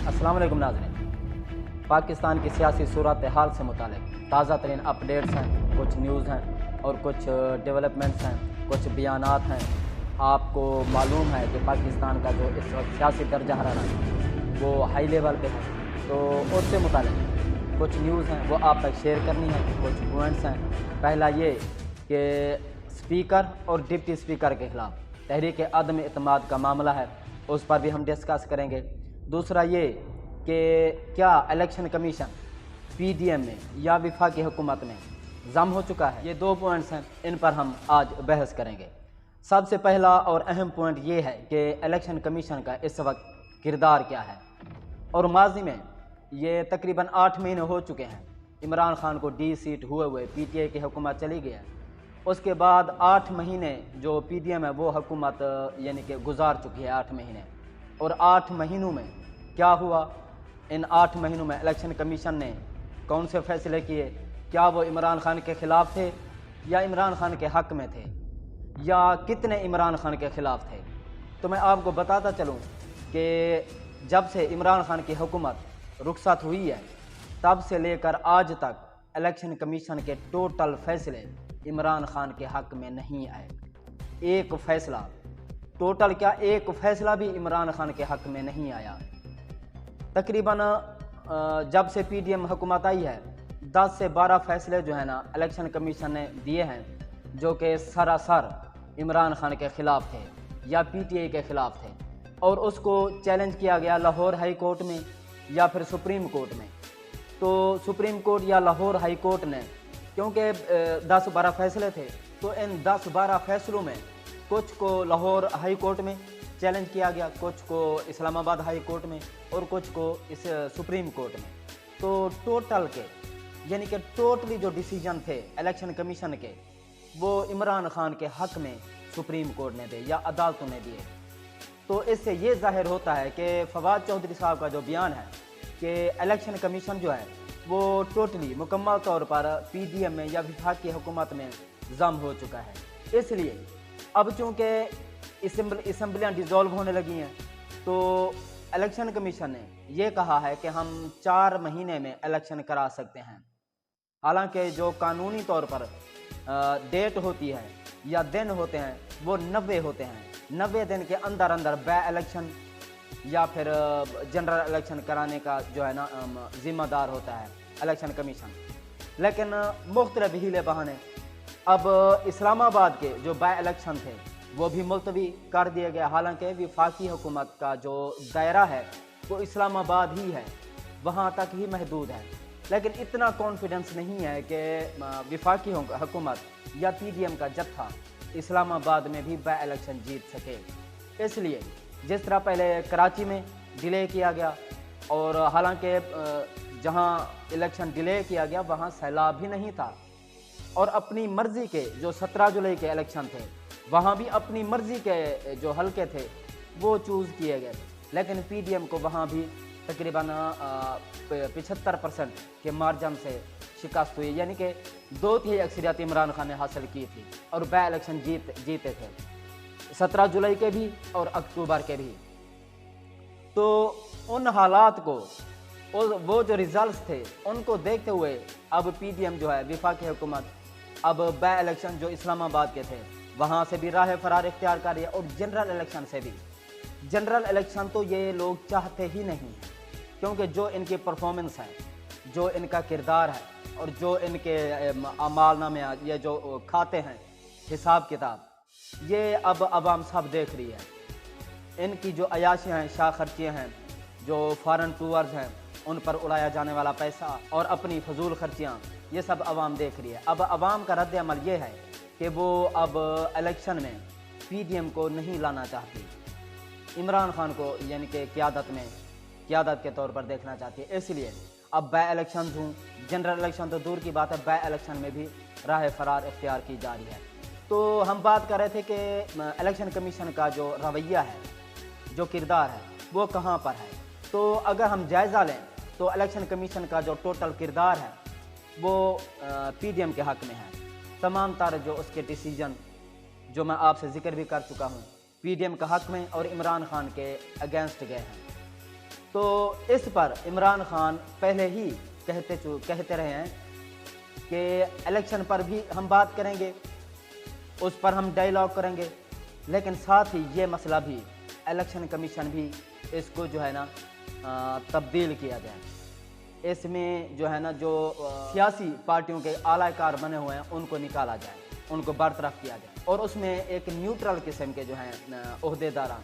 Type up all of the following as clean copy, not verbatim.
अस्सलाम वालेकुम नाज़रीन। पाकिस्तान की सियासी सूरत हाल से मुतालिक ताज़ा तरीन अपडेट्स हैं, कुछ न्यूज़ हैं और कुछ डेवलपमेंट्स हैं, कुछ बयानात हैं। आपको मालूम है कि पाकिस्तान का जो इस वक्त सियासी दर्जा हरारत वो हाई लेवल पे है, तो उससे मुतालिक कुछ न्यूज़ हैं वो आप तक शेयर करनी है। कुछ पॉइंट्स हैं। पहला ये कि स्पीकर और डिप्टी स्पीकर के ख़िलाफ़ तहरीक अदम इत्माद का मामला है, उस पर भी हम डिस्कस करेंगे। दूसरा ये कि क्या इलेक्शन कमीशन पीडीएम में या वफाकी हुकूमत में जम हो चुका है। ये दो पॉइंट्स हैं, इन पर हम आज बहस करेंगे। सबसे पहला और अहम पॉइंट ये है कि इलेक्शन कमीशन का इस वक्त किरदार क्या है। और माजी में ये तकरीबन 8 महीने हो चुके हैं इमरान खान को डी सीट हुए पीटीआई की हुकूमत चली गई है। उसके बाद 8 महीने जो पीडीएम है वो हुकूमत यानी कि गुजार चुकी है 8 महीने। और 8 महीनों में क्या हुआ, इन 8 महीनों में इलेक्शन कमीशन ने कौन से फैसले किए, क्या वो इमरान खान के ख़िलाफ़ थे या इमरान खान के हक़ में थे, या कितने इमरान खान के ख़िलाफ़ थे। तो मैं आपको बताता चलूँ कि जब से इमरान खान की हुकूमत रुखसत हुई है तब से लेकर आज तक इलेक्शन कमीशन के टोटल फैसले इमरान खान के हक़ में नहीं आए। एक फ़ैसला, टोटल क्या, एक फ़ैसला भी इमरान खान के हक़ में नहीं आया। तकरीबन जब से पीडीएम हुकूमत आई है 10 से 12 फैसले जो है ना इलेक्शन कमीशन ने दिए हैं जो कि सरासर इमरान खान के ख़िलाफ़ थे या पीटीआई के ख़िलाफ़ थे, और उसको चैलेंज किया गया लाहौर हाई कोर्ट में या फिर सुप्रीम कोर्ट में। तो सुप्रीम कोर्ट या लाहौर हाई कोर्ट ने, क्योंकि 10-12 फैसले थे, तो इन 10-12 फैसलों में कुछ को लाहौर हाई कोर्ट में चैलेंज किया गया, कुछ को इस्लामाबाद हाई कोर्ट में और कुछ को इस सुप्रीम कोर्ट में। तो टोटल के यानी कि टोटली जो डिसीजन थे इलेक्शन कमीशन के वो इमरान खान के हक़ में सुप्रीम कोर्ट ने दिए या अदालतों ने दिए। तो इससे ये ज़ाहिर होता है कि फवाद चौधरी साहब का जो बयान है कि इलेक्शन कमीशन जो है वो टोटली मुकम्मल तौर पर पीडीएम में या वफाकी हुकूमत में जम हो चुका है। इसलिए अब चूँकि असम्बलियाँ डिज़ोल्व होने लगी हैं तो इलेक्शन कमीशन ने ये कहा है कि हम 4 महीने में इलेक्शन करा सकते हैं। हालांकि जो कानूनी तौर पर डेट होती है या दिन होते हैं वो 90 होते हैं। 90 दिन के अंदर अंदर बाय इलेक्शन या फिर जनरल इलेक्शन कराने का जो है ना ज़िम्मेदार होता है इलेक्शन कमीशन। लेकिन मुख्तलिफ हीले बहाने अब इस्लामाबाद के जो बाय इलेक्शन थे वो भी मुलतवी कर दिया गया। हालांकि वफाकी हुकूमत का जो दायरा है वो इस्लामाबाद ही है, वहाँ तक ही महदूद है। लेकिन इतना कॉन्फिडेंस नहीं है कि वफाकी हुकूमत या पीडीएम का जत्था इस्लामाबाद में भी बाय इलेक्शन जीत सके। इसलिए जिस तरह पहले कराची में डिले किया गया, और हालांकि जहां इलेक्शन डिले किया गया वहां सैलाब भी नहीं था, और अपनी मर्ज़ी के जो 17 जुलाई के इलेक्शन थे वहां भी अपनी मर्ज़ी के जो हलके थे वो चूज़ किए गए। लेकिन पीडीएम को वहां भी तकरीबन 75% के मार्जिन से शिकस्त हुई, यानी कि 2/3 अक्सरियत इमरान खान ने हासिल की थी और बाय इलेक्शन जीते थे 17 जुलाई के भी और अक्टूबर के भी। तो उन हालात को, वो जो रिजल्ट्स थे उनको देखते हुए अब पीडीएम जो है वफाकी हुकूमत अब बाय इलेक्शन जो इस्लामाबाद के थे वहाँ से भी राह फरार इख्तियार कर रही है, और जनरल इलेक्शन से भी। जनरल इलेक्शन तो ये लोग चाहते ही नहीं, क्योंकि जो इनकी परफॉर्मेंस है, जो इनका किरदार है और जो इनके अमालनामे ये जो खाते हैं हिसाब किताब, ये अब आवाम सब देख रही है। इनकी जो अयाशियाँ हैं, शाह खर्चियाँ हैं, जो फॉरेन टूर्स हैं, उन पर उड़ाया जाने वाला पैसा और अपनी फजूल खर्चियाँ, ये सब आवाम देख रही है। अब आवाम का रद्द अमल ये है कि वो अब इलेक्शन में पीडीएम को नहीं लाना चाहती, इमरान खान को यानी कि क़यादत के तौर पर देखना चाहती है। इसलिए अब बाय इलेक्शन हूँ, जनरल इलेक्शन तो दूर की बात है, बाय इलेक्शन में भी राह फरार इख्तियार की जा रही है। तो हम बात कर रहे थे कि इलेक्शन कमीशन का जो रवैया है, जो किरदार है, वो कहाँ पर है। तो अगर हम जायज़ा लें तो इलेक्शन कमीशन का जो टोटल किरदार है वो पीडीएम के हक़ में है। तमाम तर जो उसके डिसीजन जो मैं आपसे जिक्र भी कर चुका हूँ PDM کا حق میں اور عمران خان کے اگینسٹ گئے ہیں۔ تو اس پر عمران خان پہلے ہی کہتے رہے ہیں کہ الیکشن پر بھی ہم بات کریں گے، اس پر ہم ڈائیلاگ کریں گے، لیکن ساتھ ہی یہ مسئلہ بھی الیکشن کمیشن بھی اس کو جو ہے نا تبدیل کیا جائے، اس میں جو ہے نا جو سیاسی پارٹیوں کے اعلی کار بنے ہوئے ہیں ان کو نکالا جائے، ان کو برطرف کیا جائے، اور اس میں ایک نیوٹرل قسم کے جو ہیں عہدیداران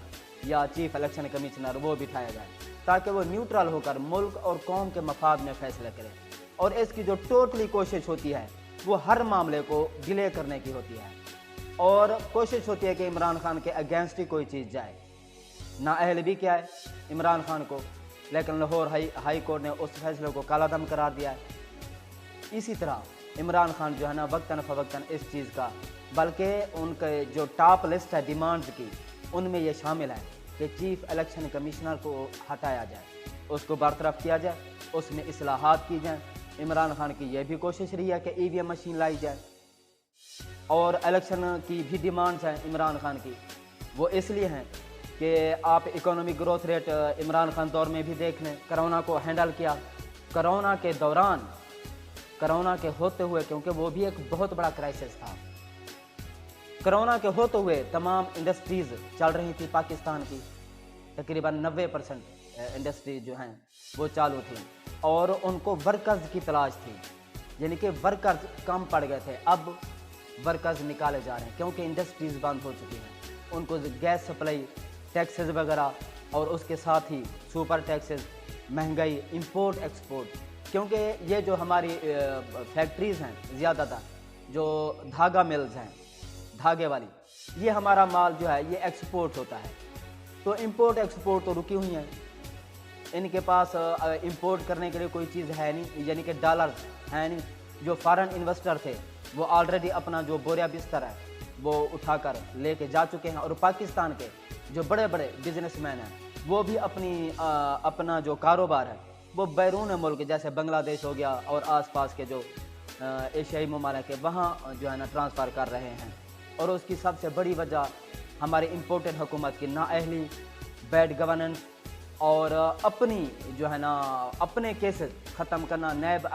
یا چیف الیکشن کمشنر وہ بٹھایا جائے، تاکہ وہ نیوٹرل ہو کر ملک اور قوم کے مفاد میں فیصلے کرے۔ اور اس کی جو ٹوٹلی کوشش ہوتی ہے وہ ہر معاملے کو ڈیلے کرنے کی ہوتی ہے، اور کوشش ہوتی ہے کہ عمران خان کے اگینسٹ ہی کوئی چیز جائے۔ نااہل بھی کیا ہے عمران خان کو، لیکن لاہور ہائی کورٹ نے اس فیصلے کو کالا دم قرار دیا ہے۔ اسی طرح عمران خان جو ہے نا وقتاً فوقتاً اس چیز کا، بلکہ ان کے جو ٹاپ لسٹ ہے ڈیمانڈز کی، ان میں یہ شامل ہے کہ چیف الیکشن کمشنر کو ہٹایا جائے، اس کو برطرف کیا جائے، اس میں اصلاحات کی جائیں۔ عمران خان کی یہ بھی کوشش رہی ہے کہ EVM مشین لائی جائے، اور الیکشن کی بھی ڈیمانڈز ہیں عمران خان کی، وہ اس لیے ہیں کہ آپ economic growth rate Imran Khan دور میں بھی دیکھ لیں، کرونا کو ہینڈل کیا، کرونا کے دوران، کرونا کے ہوتے ہوئے، کیونکہ وہ بھی ایک بہت بڑا کرائسس تھا، کرونا کے ہوتے ہوئے تمام انڈسٹریز چل رہی تھی پاکستان کی، تقریباً 90% انڈسٹری جو ہیں وہ چالو تھیں، اور ان کو ورکرز کی تلاش تھی، یعنی کہ ورکرز کم پڑ گئے تھے، اب ورکرز نکالے جا رہے ہیں کیونکہ انڈسٹریز بند ہو چکی ہیں، ان کو گیس سپلائی، ٹیکسز وغیرہ، اور اس کے ساتھ ہی سپر ٹیکسز، مہنگائی، امپورٹ ایکسپورٹ، کیونکہ یہ جو ہماری فیکٹریز ہیں زیادہ تر جو دھاگا ملز ہیں، دھاگے والی، یہ ہمارا مال جو ہے یہ ایکسپورٹ ہوتا ہے، تو امپورٹ ایکسپورٹ تو رکی ہوئی ہیں، ان کے پاس امپورٹ کرنے کے لیے کوئی چیز ہے نہیں، یعنی کہ ڈالر ہے نہیں، جو فارن انویسٹر تھے وہ آلریڈی اپنا جو بوریا بستر ہے وہ اٹھا کر لے کے جا چکے ہیں، اور پاکستان کے جو بڑے بڑے بزنس مین ہیں وہ بھی اپنا جو کاروبار ہے وہ بیرون ملک جیسے بنگلہ دیش ہو گیا اور آس پاس کے جو ایشیائی ممالک ہے وہاں جو ہے نا ٹرانسفر کر رہے ہیں، اور اس کی سب سے بڑی وجہ ہماری امپورٹڈ حکومت کی نااہلی، بیڈ گورننس، اور اپنی جو ہے نا اپنے کیسز ختم کرنا، نیب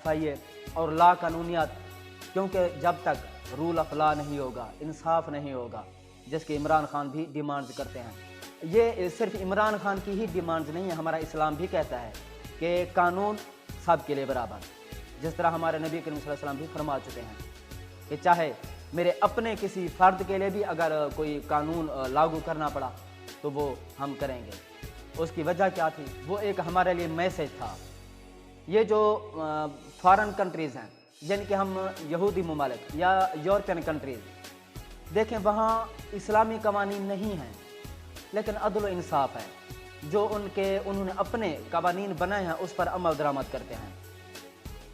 FIA اور لا قانونیت، کیونکہ جب تک رول آف لا نہیں ہوگا، انصاف نہیں ہوگا، جس کی عمران خان بھی ڈیمانڈز کرتے ہیں۔ یہ صرف عمران خان کی ہی ڈیمانڈز نہیں ہے، ہمارا اسلام بھی کہتا ہے کہ قانون سب کے لیے برابر، جس طرح ہمارے نبی کریم صلی اللہ علیہ وسلم بھی فرما چکے ہیں کہ چاہے میرے اپنے کسی فرد کے لیے بھی اگر کوئی قانون لاگو کرنا پڑا تو وہ ہم کریں گے۔ اس کی وجہ کیا تھی؟ وہ ایک ہمارے لیے میسیج تھا۔ یہ جو فارن کنٹریز ہیں، یعنی کہ ہم یہودی ممالک یا یورپین کنٹریز، دیکھیں وہاں اسلامی قوانین نہیں ہیں، لیکن عدل و انصاف ہے، جو انہوں نے اپنے قوانین بنائے ہیں اس پر عمل درآمد کرتے ہیں،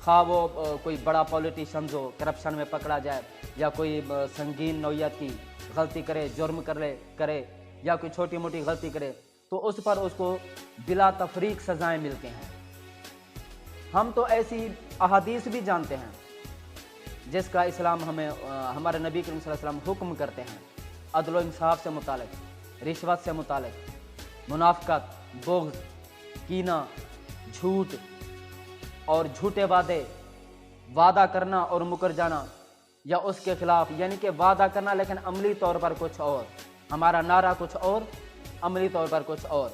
خواہ وہ کوئی بڑا پولیٹیشنز ہو کرپشن میں پکڑا جائے، یا کوئی سنگین نوعیت کی غلطی کرے، جرم کرے، یا کوئی چھوٹی موٹی غلطی کرے تو اس پر اس کو بلا تفریق سزائیں ملتی ہیں۔ ہم تو ایسی احادیث بھی جانتے ہیں جس کا اسلام ہمیں ہمارے نبی کریم صلی اللہ علیہ وسلم حکم کرتے ہیں، عدل و انصاف سے متعلق، رشوت سے متعلق، منافقت، بغض، کینہ، جھوٹ اور جھوٹے وعدہ کرنا اور مکر جانا، یا اس کے خلاف، یعنی کہ وعدہ کرنا لیکن عملی طور پر کچھ اور، ہمارا نعرہ کچھ اور، عملی طور پر کچھ اور۔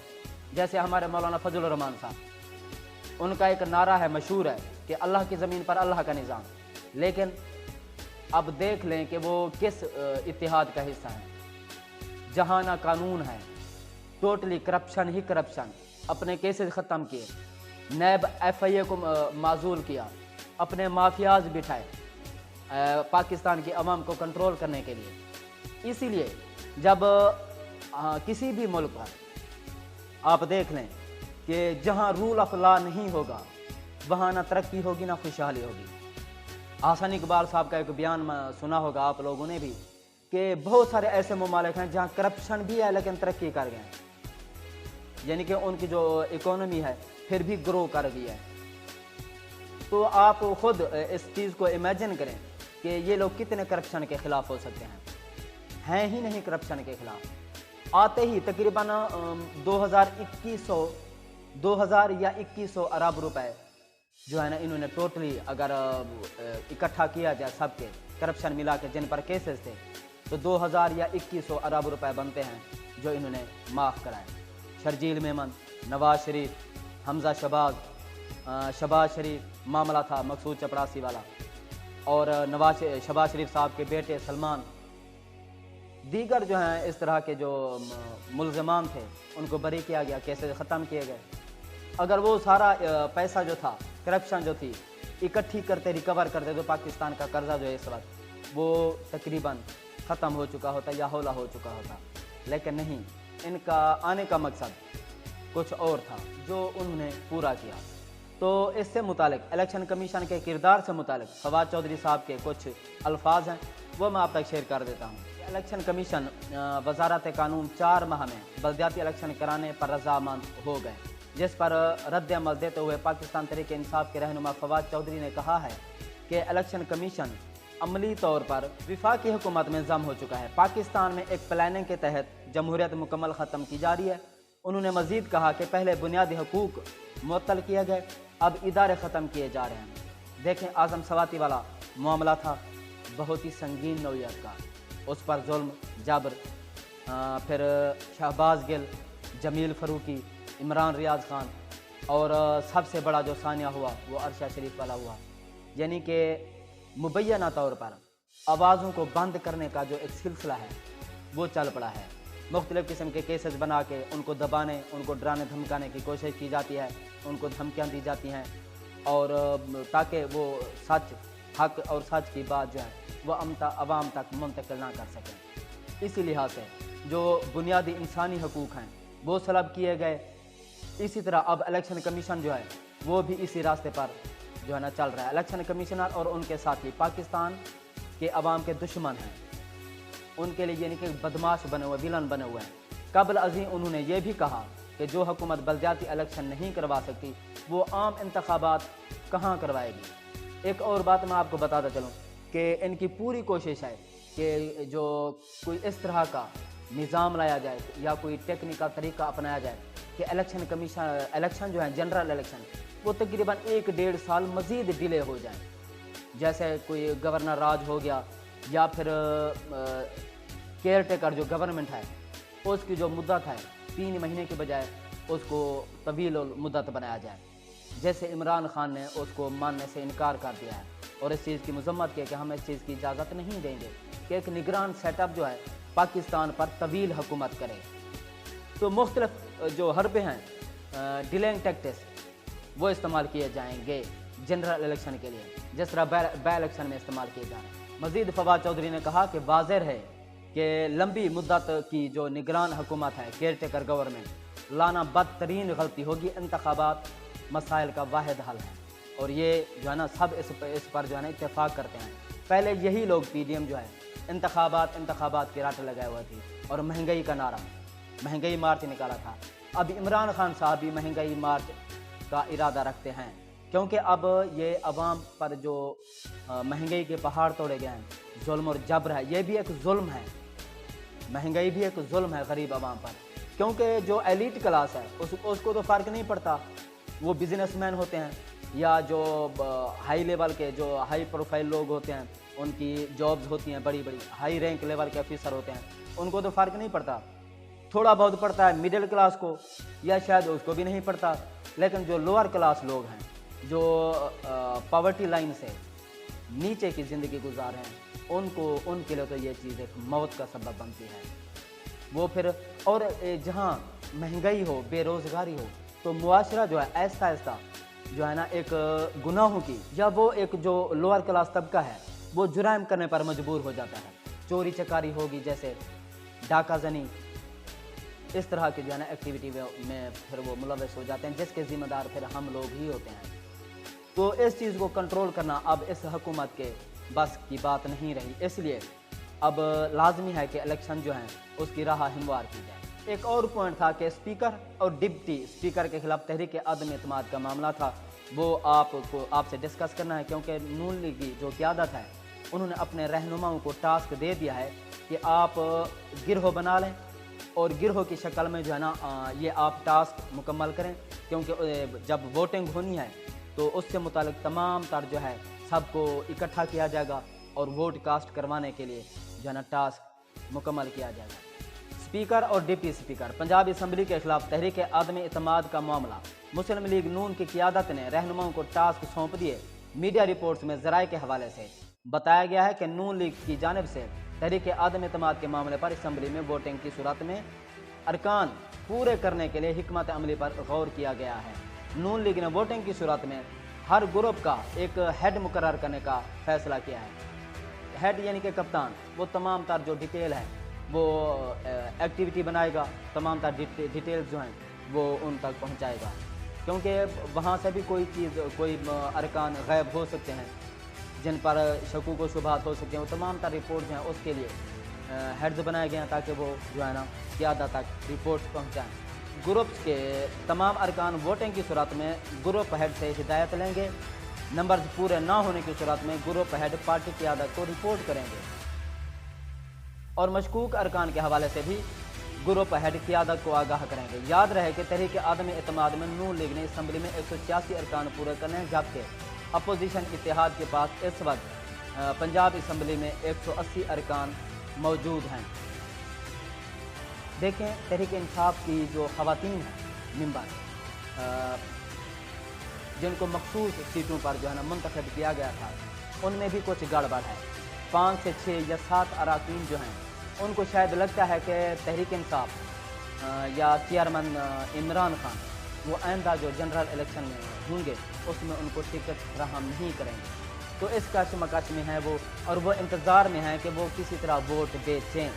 جیسے ہمارے مولانا فضل الرحمان صاحب، ان کا ایک نعرہ ہے، مشہور ہے کہ اللہ کی زمین پر اللہ کا نظام، لیکن اب دیکھ لیں کہ وہ کس اتحاد کا حصہ ہیں جہاں نہ قانون ہے، ٹوٹلی کرپشن ہی کرپشن، اپنے کیسز ختم کیے، نیب FIA کو معزول کیا، اپنے مافیاز بٹھائے پاکستان کی عوام کو کنٹرول کرنے کے لیے۔ اسی لیے جب کسی بھی ملک پر آپ دیکھ لیں کہ جہاں رول آف لا نہیں ہوگا وہاں نہ ترقی ہوگی نہ خوشحالی ہوگی۔ حسن اقبال صاحب کا ایک بیان سنا ہوگا آپ لوگوں نے بھی کہ بہت سارے ایسے ممالک ہیں جہاں کرپشن بھی ہے لیکن ترقی کر گئے ہیں، یعنی کہ ان کی جو اکانومی ہے پھر بھی گرو کر گئی ہے۔ تو آپ خود اس چیز کو امیجن کریں کہ یہ لوگ کتنے کرپشن کے خلاف ہو سکتے ہیں ہی نہیں کرپشن کے خلاف۔ आते ही तकरीबन 2000 या 2100 अरब रुपए जो है ना इन्होंने टोटली अगर इकट्ठा किया जाए सबके करप्शन मिला के जिन पर केसेस थे तो 2000 या 2100 अरब रुपए बनते हैं जो इन्होंने माफ़ कराए। शर्जील मेमन, नवाज शरीफ, हमजा शहबाज शरीफ मामला था मकसूद चपरासी वाला, और शहबाज शरीफ साहब के बेटे सलमान, दीगर जो हैं इस तरह के जो मुल्ज़मान थे उनको बरी किया गया, केसेस ख़त्म किए गए। अगर वो सारा पैसा जो था, करप्शन जो थी इकट्ठी करते, रिकवर करते तो पाकिस्तान का कर्जा जो है इस वक्त वो तकरीबन ख़त्म हो चुका होता या हौला हो चुका होता। लेकिन नहीं, इनका आने का मकसद कुछ और था जो उन्होंने पूरा किया। तो इससे मुतालिक इलेक्शन कमीशन के किरदार से मुतालिक फवाद चौधरी साहब के कुछ अल्फाज हैं वो मैं आप तक शेयर कर देता हूँ। इलेक्शन कमीशन वजारत कानून 4 माह में बल्दियाती इलेक्शन कराने पर रजामंद हो गए, जिस पर रद्द अमल देते हुए पाकिस्तान तहरीक इंसाफ के रहनुमा फवाद चौधरी ने कहा है कि इलेक्शन कमीशन अमली तौर पर वफाकी हुकूमत में जम हो चुका है। पाकिस्तान में एक प्लानिंग के तहत जमहूरियत मुकम्मल ख़त्म की जा रही है। उन्होंने मज़ीद कहा कि पहले बुनियादी हकूक़ मुअत्तल किए गए, अब इदारे ख़त्म किए जा रहे हैं। देखें, आज़म सवाती वाला मामला था बहुत ही संगीन नौइयत का, उस पर जुल्म जबर, फिर शहबाज गिल, जमील फ़रूकी, इमरान रियाज खान, और सबसे बड़ा जो सानिया हुआ वो अरशा शरीफ वाला हुआ। यानी कि मुबैना तौर पर आवाज़ों को बंद करने का जो एक सिलसिला है वो चल पड़ा है। मुख्तलिफ़ किस्म के केसेस बना के उनको दबाने, उनको डराने धमकाने की कोशिश की जाती है, उनको धमकियाँ दी जाती हैं, और ताकि वो सच, हक और सच की बात जो है वो अवाम तक मुंतकिल ना कर सकें। इसी लिहाज से जो बुनियादी इंसानी हकूक़ हैं वो सलब किए गए। इसी तरह अब इलेक्शन कमीशन जो है वो भी इसी रास्ते पर जो है ना चल रहा है। इलेक्शन कमिश्नर और उनके साथी पाकिस्तान के अवाम के दुश्मन हैं, उनके लिए यानी कि बदमाश बने हुए, विलन बने हुए हैं। कबल अज़ीं उन्होंने ये भी कहा कि जो हुकूमत बल्दियाती इलेक्शन नहीं करवा सकती वो आम इंतखाबात कहाँ करवाएगी। एक और बात मैं आपको बताता चलूँ कि इनकी पूरी कोशिश है कि जो कोई इस तरह का निज़ाम लाया जाए या कोई टेक्निकल तरीका अपनाया जाए कि इलेक्शन जो है जनरल इलेक्शन वो तकरीबन 1-1.5 साल मज़ीद डिले हो जाए। जैसे कोई गवर्नर राज हो गया या फिर केयर टेकर जो गवर्नमेंट है उसकी जो मुद्दत है 3 महीने के बजाय उसको तवील मुद्दत बनाया जाए। जैसे इमरान खान ने उसको मानने से इनकार कर दिया है और इस चीज़ की मजम्मत की कि हम इस चीज़ की इजाज़त नहीं देंगे कि एक निगरान सेटअप जो है पाकिस्तान पर तवील हुकूमत करे। तो मुख्तलिफ जो हरबे हैं डिलेइंग टैक्टिक्स वो इस्तेमाल किए जाएंगे जनरल इलेक्शन के लिए, जिस तरह बाई इलेक्शन में इस्तेमाल किए जा रहे हैं। मज़ीद फवाद चौधरी ने कहा कि वाज़ेह है कि लंबी मुद्दत की जो निगरान हुकूमत है, केयर टेकर गवर्नमेंट लाना बदतरीन गलती होगी। इंतखाबात मसाइल का वाहिद हल है और ये जो है ना सब इस पर जो है ना इत्तेफाक करते हैं। पहले यही लोग PDM जो है इंतखाबात की राट लगाए हुए थी और महंगाई का नारा, महंगाई मार्च निकाला था। अब इमरान खान साहब भी महंगाई मार्च का इरादा रखते हैं क्योंकि अब ये अवाम पर जो महंगाई के पहाड़ तोड़े गए हैं, जुल्म और जबर है, ये भी एक जुल्म है। महंगाई भी एक जुल्म है गरीब अवाम पर, क्योंकि जो एलिट क्लास है उसको तो फ़र्क नहीं पड़ता, वो बिजनेसमैन होते हैं या जो हाई लेवल के जो हाई प्रोफाइल लोग होते हैं उनकी जॉब्स होती हैं, बड़ी बड़ी हाई रैंक लेवल के ऑफिसर होते हैं, उनको तो फ़र्क नहीं पड़ता। थोड़ा बहुत पड़ता है मिडिल क्लास को या शायद उसको भी नहीं पड़ता, लेकिन जो लोअर क्लास लोग हैं जो पॉवर्टी लाइन से नीचे की ज़िंदगी गुजार हैं उनके लिए तो ये चीज़ एक मौत का सबब बनती है। वो फिर और जहाँ महंगाई हो, बेरोज़गारी हो, तो मुआशरा जो है आहिस्ता आहिस्ता जो है ना एक गुनाहों की, या वो एक जो लोअर क्लास तबका है वो जुराइम करने पर मजबूर हो जाता है। चोरी चकारी होगी, जैसे डाका जनी, इस तरह की जो है ना एक्टिविटी में फिर वो मुलव्वस हो जाते हैं, जिसके ज़िम्मेदार फिर हम लोग ही होते हैं। तो इस चीज़ को कंट्रोल करना अब इस हुकूमत के बस की बात नहीं रही, इसलिए अब लाजमी है कि इलेक्शन जो हैं उसकी राह हमवार की जाए। एक और पॉइंट था कि स्पीकर और डिप्टी स्पीकर के खिलाफ तहरीक अदम एतमाद का मामला था, वो आपसे डिस्कस करना है, क्योंकि नून लीग की जो क़यादत है उन्होंने अपने रहनुमाओं को टास्क दे दिया है कि आप गिरोह बना लें اور گروہ کی شکل میں جو ہے نا یہ آپ ٹاسک مکمل کریں، کیونکہ جب ووٹنگ ہونی ہے تو اس سے متعلق تمام تر جو ہے سب کو اکٹھا کیا جائے گا اور ووٹ کاسٹ کروانے کے لیے جو ہے نا ٹاسک مکمل کیا جائے گا۔ اسپیکر اور ڈپٹی اسپیکر پنجاب اسمبلی کے خلاف تحریک عدم اعتماد کا معاملہ، مسلم لیگ نون کی قیادت نے رہنماؤں کو ٹاسک سونپ دیے۔ میڈیا رپورٹس میں ذرائع کے حوالے سے بتایا گیا ہے کہ نون لیگ کی جانب سے تحریک عدم اعتماد کے معاملے پر اسمبلی میں ووٹنگ کی صورت میں ارکان پورے کرنے کے لیے حکمت عملی پر غور کیا گیا ہے۔ نون لیگ نے ووٹنگ کی صورت میں ہر گروپ کا ایک ہیڈ مقرر کرنے کا فیصلہ کیا ہے۔ ہیڈ یعنی کہ کپتان، وہ تمام تر جو ڈیٹیل ہے وہ ایکٹیویٹی بنائے گا، تمام تر ڈیٹیلز جو ہیں وہ ان تک پہنچائے گا، کیونکہ وہاں سے بھی کوئی ارکان غائب ہو سکتے ہیں جن پر شکوک و شبہات ہو سکتے ہیں، وہ تمام تر رپورٹ جو ہیں اس کے لیے ہیڈز بنائے گئے ہیں تاکہ وہ جو ہے نا قیادت تک رپورٹس پہنچائیں۔ گروپس کے تمام ارکان ووٹنگ کی صورت میں گروپ ہیڈ سے ہدایت لیں گے۔ نمبرز پورے نہ ہونے کی صورت میں گروپ ہیڈ پارٹی قیادت کو رپورٹ کریں گے، اور مشکوک ارکان کے حوالے سے بھی گروپ ہیڈ قیادت کو آگاہ کریں گے۔ یاد رہے کہ تحریک عدم اعتماد میں نون لیگ نے اسمبلی میں 186 ارکان پورے کرنے ہیں، جبکہ اپوزیشن اتحاد کے پاس اس وقت پنجاب اسمبلی میں 180 ارکان موجود ہیں۔ دیکھیں تحریک انصاف کی جو خواتین ہیں ممبر، جن کو مخصوص سیٹوں پر جو ہے نا منتخب کیا گیا تھا، ان میں بھی کچھ گڑبڑ ہے۔ 5 سے 6 یا 7 اراکین جو ہیں ان کو شاید لگتا ہے کہ تحریک انصاف یا چیئرمین عمران خان وہ آئندہ جو جنرل الیکشن میں ہوں گے اس میں ان کو ٹکٹ فراہم نہیں کریں گے، تو اس کشمکش میں ہیں وہ، اور وہ انتظار میں ہیں کہ وہ کسی طرح ووٹ بیچیں۔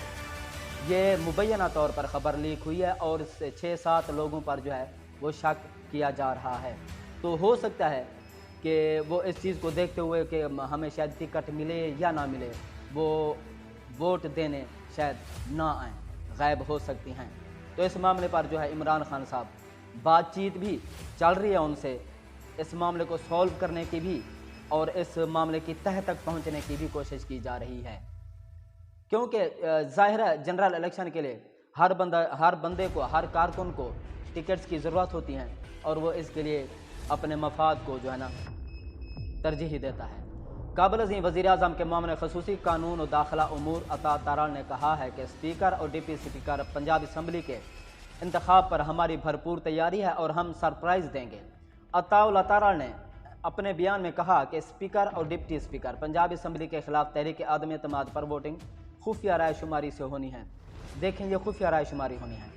یہ مبینہ طور پر خبر لیک ہوئی ہے اور 6-7 لوگوں پر جو ہے وہ شک کیا جا رہا ہے، تو ہو سکتا ہے کہ وہ اس چیز کو دیکھتے ہوئے کہ ہمیں شاید ٹکٹ ملے یا نہ ملے، وہ ووٹ دینے شاید نہ آئیں، غائب ہو سکتی ہیں۔ تو اس معاملے پر جو ہے عمران خان صاحب بات چیت بھی چل رہی ہے ان سے، اس معاملے کو سولو کرنے کی بھی اور اس معاملے کی تہہ تک پہنچنے کی بھی کوشش کی جا رہی ہے، کیونکہ ظاہر ہے جنرل الیکشن کے لیے ہر بندے کو، ہر کارکن کو ٹکٹس کی ضرورت ہوتی ہیں، اور وہ اس کے لیے اپنے مفاد کو جو ہے نا ترجیح دیتا ہے۔ قابل عظیم وزیر اعظم کے معاملے خصوصی قانون و داخلہ امور عطا تارال نے کہا ہے کہ اسپیکر اور ڈپٹی اسپیکر پنجاب اسمبلی کے انتخاب پر ہماری بھرپور تیاری ہے اور ہم سرپرائز دیں گے۔ عطا تارال نے اپنے بیان میں کہا کہ اسپیکر اور ڈپٹی اسپیکر پنجاب اسمبلی کے خلاف تحریک عدم اعتماد پر ووٹنگ خفیہ رائے شماری سے ہونی ہے۔ دیکھیں یہ خفیہ رائے شماری ہونی ہے،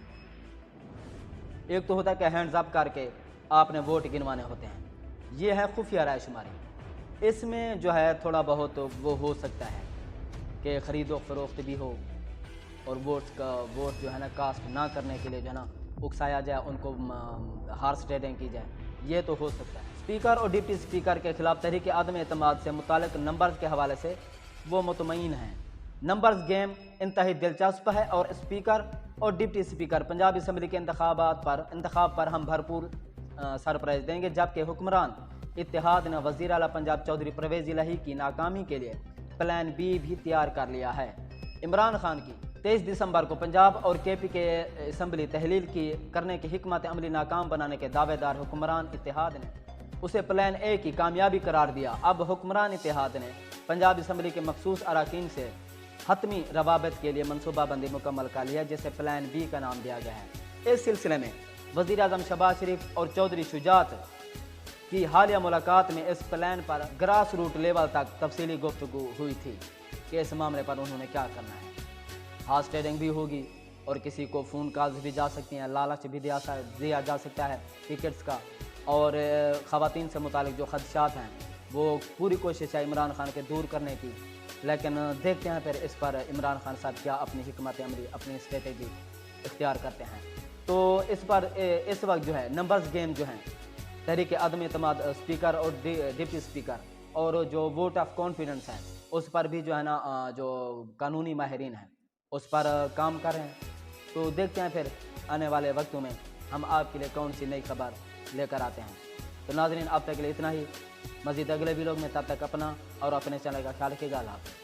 ایک تو ہوتا ہے کہ ہینڈز اپ کر کے آپ نے ووٹ گنوانے ہوتے ہیں، یہ ہے خفیہ رائے شماری۔ اس میں جو ہے تھوڑا بہت وہ ہو سکتا ہے کہ خرید و فروخت بھی ہو اور ووٹ جو ہے نا کاسٹ نہ کرنے کے لیے جو ہے نا اکسایا جائے، ان کو ہارس ٹریڈنگ کی جائے، یہ تو ہو سکتا ہے۔ اسپیکر اور ڈپٹی اسپیکر کے خلاف تحریک عدم اعتماد سے متعلق نمبرز کے حوالے سے وہ مطمئن ہیں۔ نمبرز گیم انتہائی دلچسپ ہے اور اسپیکر اور ڈپٹی اسپیکر پنجاب اسمبلی کے انتخاب پر ہم بھرپور سرپرائز دیں گے، جبکہ حکمران اتحاد نے وزیر اعلیٰ پنجاب چودھری پرویز الہی کی ناکامی کے لیے پلان بی بھی تیار کر لیا ہے۔ عمران خان کی 23 دسمبر کو پنجاب اور کے پی کے اسمبلی تحلیل کرنے کی حکمت عملی ناکام بنانے کے دعوے دار حکمران اتحاد نے اسے پلان اے کی کامیابی قرار دیا۔ اب حکمران اتحاد نے پنجاب اسمبلی کے مخصوص اراکین سے حتمی روابط کے لیے منصوبہ بندی مکمل کر لیا، جسے پلان بی کا نام دیا گیا ہے۔ اس سلسلے میں وزیر اعظم شہباز شریف اور چودھری شجاعت کی حالیہ ملاقات میں اس پلان پر گراس روٹ لیول تک تفصیلی گفتگو ہوئی تھی کہ اس معاملے پر انہوں نے کیا کرنا ہے۔ ہارس ٹریڈنگ بھی ہوگی اور کسی کو فون کالز بھی جا سکتی ہیں، لالچ بھی دیا جا سکتا ہے ٹکٹس کا، اور خواتین سے متعلق جو خدشات ہیں وہ پوری کوشش ہے عمران خان کے دور کرنے کی، لیکن دیکھتے ہیں پھر اس پر عمران خان صاحب کیا اپنی حکمت عملی، اپنی اسٹریٹجی اختیار کرتے ہیں۔ تو اس پر اس وقت جو ہے نمبرز گیم جو ہیں تحریک عدم اعتماد اسپیکر اور ڈپٹی اسپیکر اور جو ووٹ آف کانفیڈنس ہیں اس پر بھی جو ہے نا جو قانونی ماہرین ہیں اس پر کام کر رہے ہیں۔ تو دیکھتے ہیں پھر آنے والے وقتوں میں ہم آپ کے لیے کون سی نئی خبر لے کر آتے ہیں۔ تو ناظرین اب تک کے لیے اتنا ہی، مزید اگلے ویڈیو میں، تب تک اپنا اور اپنے چینل کا خیال رکھیے گا۔ اللہ حافظ۔